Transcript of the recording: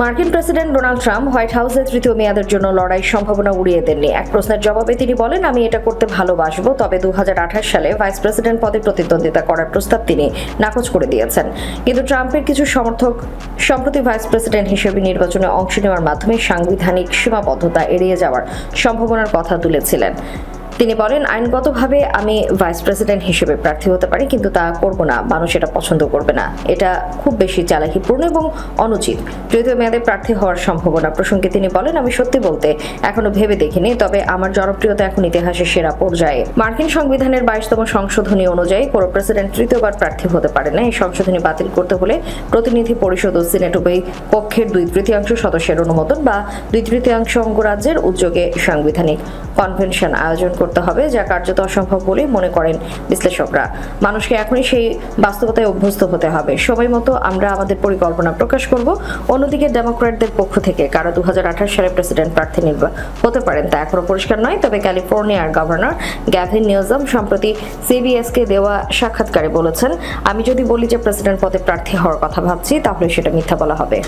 মার্কিন president Donald Trump white হাউসে তৃতীয় মেয়াদের জন্য লড়াইয়ের সম্ভাবনা উড়িয়ে দেননি। এক প্রশ্নের জবাবে তিনি বলেন, আমি এটা করতে ভালোবাসবো, তবে 2028 সালে ভাইস প্রেসিডেন্ট পদে প্রতিদ্বন্দ্বিতা করার প্রস্তাব তিনি নাকচ করে দিয়েছেন। কিন্তু ট্রাম্পের কিছু সমর্থক সম্প্রতি ভাইস প্রেসিডেন্ট হিসেবে নির্বাচনে অংশ নেওয়ার মাধ্যমে সাংবিধানিক সীমাবদ্ধতা এড়িয়ে যাওয়ার সম্ভাবনার কথা তুলেছিলেন। তিনি বলেন, আইনগতভাবে আমি ভাইস প্রেসিডেন্ট হিসেবে প্রার্থী হতে পারি, কিন্তু তা করব না। মানুষ এটা পছন্দ করবে না। এটা খুব বেশি চালাকিপূর্ণ এবং অনুচিত। তৃতীয় মেয়াদে প্রার্থী হওয়ার সম্ভাবনা প্রসঙ্গে তিনি বলেন, আমি সত্যি বলতে এখনো ভেবে দেখিনি, তবে আমার জনপ্রিয়তা এখন ইতিহাসের সেরা পর্যায়ে। মার্কিন সংবিধানের 22তম সংশোধনী অনুযায়ী কোনো প্রেসিডেন্ট তৃতীয়বার প্রার্থী হতে পারে না। এই সংশোধনী বাতিল করতে হলে প্রতিনিধি পরিষদ ও সিনেট উভয় পক্ষের 2/3 সদস্যের অনুমোদন বা 2/3 অঙ্গরাজ্যের উদ্যোগে সাংবিধানিক কনভেনশন আয়োজন করতে হবে, যা কার্যত অসম্ভব বলে মনে করেন বিশ্লেষকরা। মানুষকে এখনই সেই বাস্তবতায় অভ্যস্ত হতে হবে। সময় মতো আমরা আমাদের পরিকল্পনা প্রকাশ করব। অন্যদিকে ডেমোক্র্যাটদের পক্ষ থেকে কারা 2028 সালে প্রেসিডেন্ট প্রার্থী হতে পারেন তা এখনো পরিষ্কার নয়। তবে ক্যালিফোর্নিয়ার গভর্নর গ্যাভিন নিউসাম সম্প্রতি সিবিএসকে দেওয়া সাক্ষাৎকারে বলেছেন, আমি যদি বলি যে প্রেসিডেন্ট পদে প্রার্থী হওয়ার কথা ভাবছি, তাহলে সেটা মিথ্যা বলা হবে।